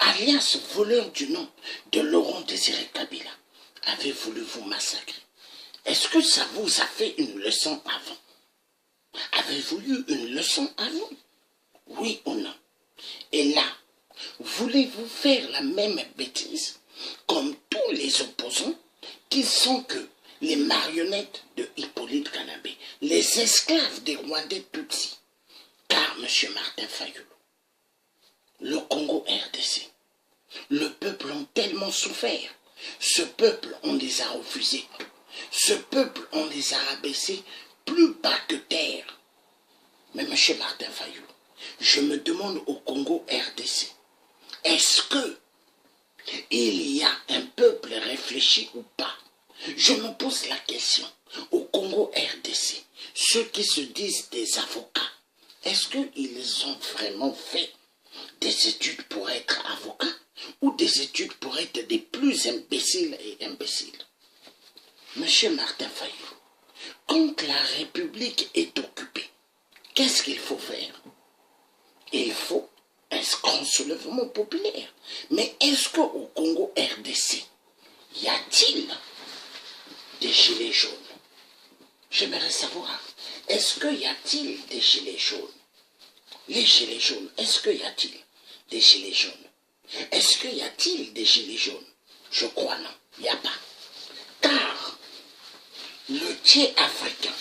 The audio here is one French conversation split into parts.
alias voleur du nom de Laurent Désiré Kabila, avait voulu vous massacrer? Est-ce que ça vous a fait une leçon avant? Avez-vous eu une leçon avant? Oui ou non? Et là, voulez-vous faire la même bêtise comme tous les opposants qui sont que les marionnettes de Hippolyte Kanabé, les esclaves des Rwandais Tutsis? Car, M. Martin Fayulu, le Congo RDC, le peuple ont tellement souffert. Ce peuple, on les a refusés. Ce peuple, on les a abaissés plus bas que terre. Mais M. Martin Fayulu, je me demande au Congo RDC, est-ce que il y a un peuple réfléchi ou pas? Je me pose la question. Au Congo RDC, ceux qui se disent des avocats, est-ce qu'ils ont vraiment fait des études pour être avocats ou des études pour être des plus imbéciles et imbéciles? Monsieur Martin Fayulu, quand la République est occupée, qu'est-ce qu'il faut faire? Il faut un grand soulèvement populaire. Mais est-ce qu'au Congo RDC, y a-t-il des gilets jaunes? J'aimerais savoir, est-ce qu'il y a-t-il des gilets jaunes? Les gilets jaunes, est-ce qu'il y a-t-il des gilets jaunes? Est-ce qu'il y a-t-il des gilets jaunes? Je crois non, il n'y a pas. Car le Thiers africain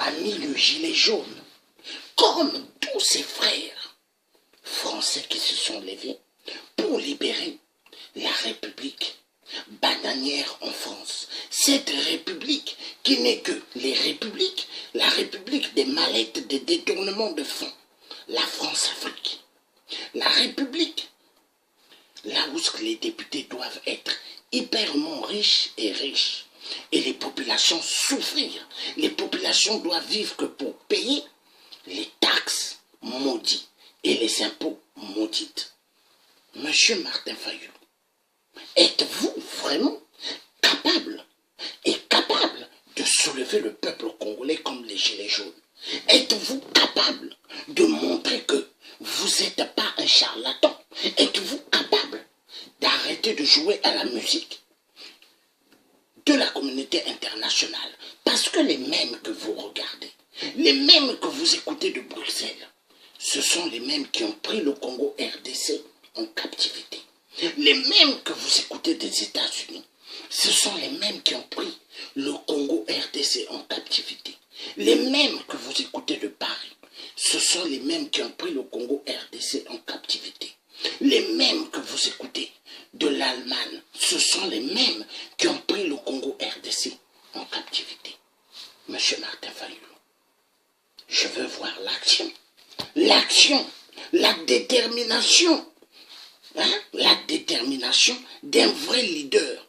a mis le gilet jaune comme tous ses frères français qui se sont levés pour libérer la République bananière en France. Cette République qui n'est que les républiques, la République des mallettes, des détournements de fonds, la France-Afrique. La République, là où les députés doivent être hyperment riches et riches, et les populations souffrir. Les populations doivent vivre que pour payer les taxes maudites et les impôts maudites. Monsieur Martin Fayulu, êtes-vous vraiment capable de soulever le peuple congolais comme les gilets jaunes? Êtes-vous capable de montrer que vous n'êtes pas un charlatan? Êtes-vous capable d'arrêter de jouer à la musique de la communauté internationale? Parce que les mêmes que vous regardez, les mêmes que vous écoutez de Bruxelles, ce sont les mêmes qui ont pris le Congo RDC en captivité. Les mêmes que vous écoutez des États-Unis, ce sont les mêmes qui ont pris le Congo RDC en captivité. Les mêmes que vous écoutez de Paris, ce sont les mêmes qui ont pris le Congo RDC en captivité. Les mêmes que vous écoutez de l'Allemagne, ce sont les mêmes qui ont pris le Congo RDC en captivité. Monsieur Martin Fayulu, je veux voir l'action, la détermination, la détermination d'un vrai leader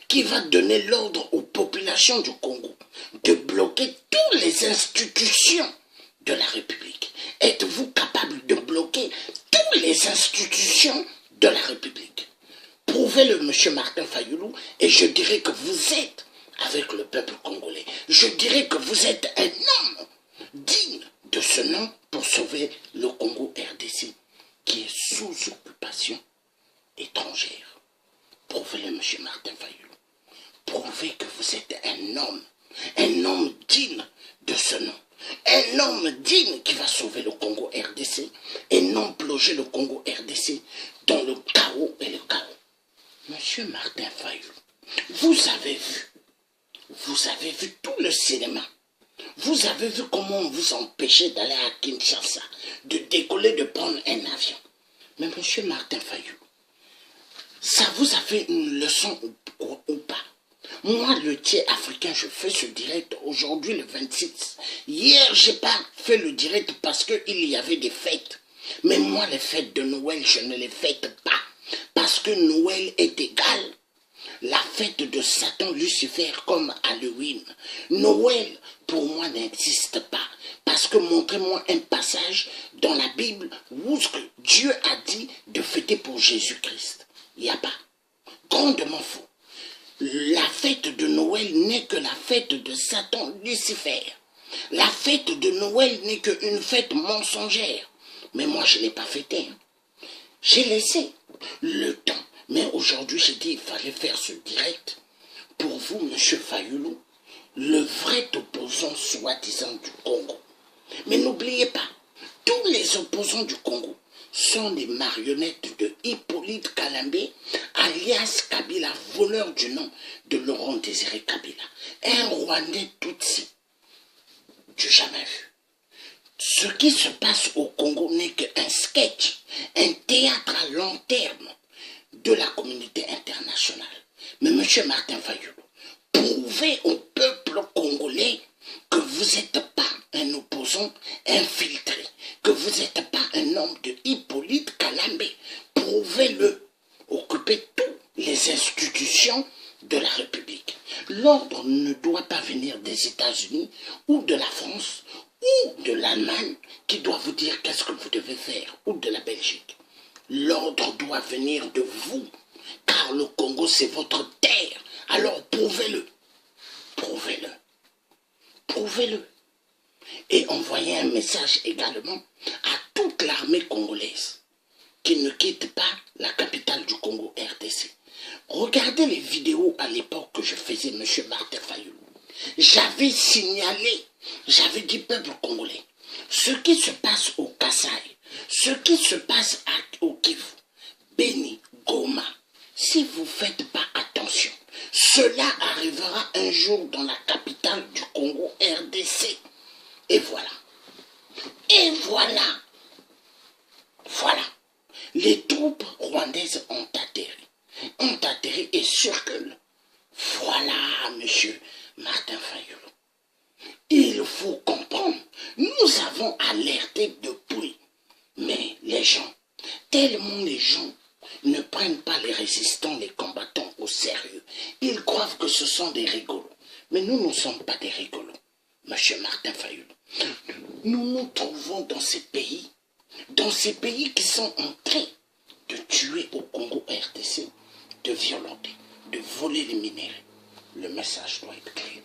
qui va donner l'ordre aux populations du Congo de bloquer toutes les institutions de la République. Êtes-vous capable de bloquer toutes les institutions de la République? Prouvez-le, monsieur Martin Fayulu, et je dirais que vous êtes avec le peuple congolais. Je dirais que vous êtes un homme digne de ce nom pour sauver le Congo RDC qui est sous occupation étrangère. Prouvez-le, monsieur Martin Fayulu. Prouvez que vous êtes un homme digne de ce nom. Un homme digne qui va sauver le Congo RDC et non plonger le Congo RDC dans le chaos et le chaos. Monsieur Martin Fayulu, vous avez vu tout le cinéma. Vous avez vu comment on vous empêchait d'aller à Kinshasa, de décoller, de prendre un avion. Mais monsieur Martin Fayulu, ça vous a fait une leçon ou pas? Moi, le Thiers africain, je fais ce direct aujourd'hui le 26. Hier, je n'ai pas fait le direct parce qu'il y avait des fêtes. Mais moi, les fêtes de Noël, je ne les fête pas. Parce que Noël est égal. La fête de Satan Lucifer comme Halloween. Noël, pour moi, n'existe pas. Parce que montrez-moi un passage dans la Bible où Dieu a dit de fêter pour Jésus-Christ. Il n'y a pas. Grandement faux. La fête de Noël n'est que la fête de Satan Lucifer. La fête de Noël n'est qu'une fête mensongère. Mais moi, je ne l'ai pas fêtée. J'ai laissé le temps. Mais aujourd'hui, j'ai dit qu'il fallait faire ce direct pour vous, M. Fayoulou, le vrai opposant soi-disant du Congo. Mais n'oubliez pas, tous les opposants du Congo sont des marionnettes de Hippolyte Kalambé, alias Kabila, voleur du nom de Laurent Désiré Kabila. Un Rwandais Tutsi du jamais vu. Ce qui se passe au Congo n'est qu'un sketch, un théâtre à long terme de la communauté internationale. Mais M. Martin Fayoulou, prouvez au peuple congolais que vous n'êtes pas un opposant infiltré, que vous n'êtes pas un homme de Hippolyte Kalambé. Prouvez-le. Occupez toutes les institutions de la République. L'ordre ne doit pas venir des États-Unis ou de la France ou de l'Allemagne qui doit vous dire qu'est-ce que vous devez faire, ou de la Belgique. L'ordre doit venir de vous, car le Congo c'est votre terre. Alors prouvez-le. Prouvez-le. Prouvez-le. Et envoyez un message également à toute l'armée congolaise qui ne quitte pas la capitale du Congo, RDC. Regardez les vidéos à l'époque que je faisais, M. Martin Fayoulou. J'avais signalé, j'avais dit peuple congolais, ce qui se passe au Kasaï, ce qui se passe au Kivu, Beni, Goma, si vous ne faites pas attention, cela arrivera un jour dans la capitale du Congo, RDC. Et voilà. Et voilà. Voilà. Les troupes rwandaises ont atterri et circulent. Voilà, monsieur Martin Fayoulou. Il faut comprendre. Nous avons alerté depuis. Mais les gens, tellement les gens ne prennent pas les résistants, les combattants au sérieux. Ils croient que ce sont des rigolos. Mais nous ne sommes pas des rigolos, monsieur Martin Fayoulou. Nous nous trouvons dans ces pays qui sont en train de tuer au Congo RDC, de violenter, de voler les minéraux. Le message doit être clair.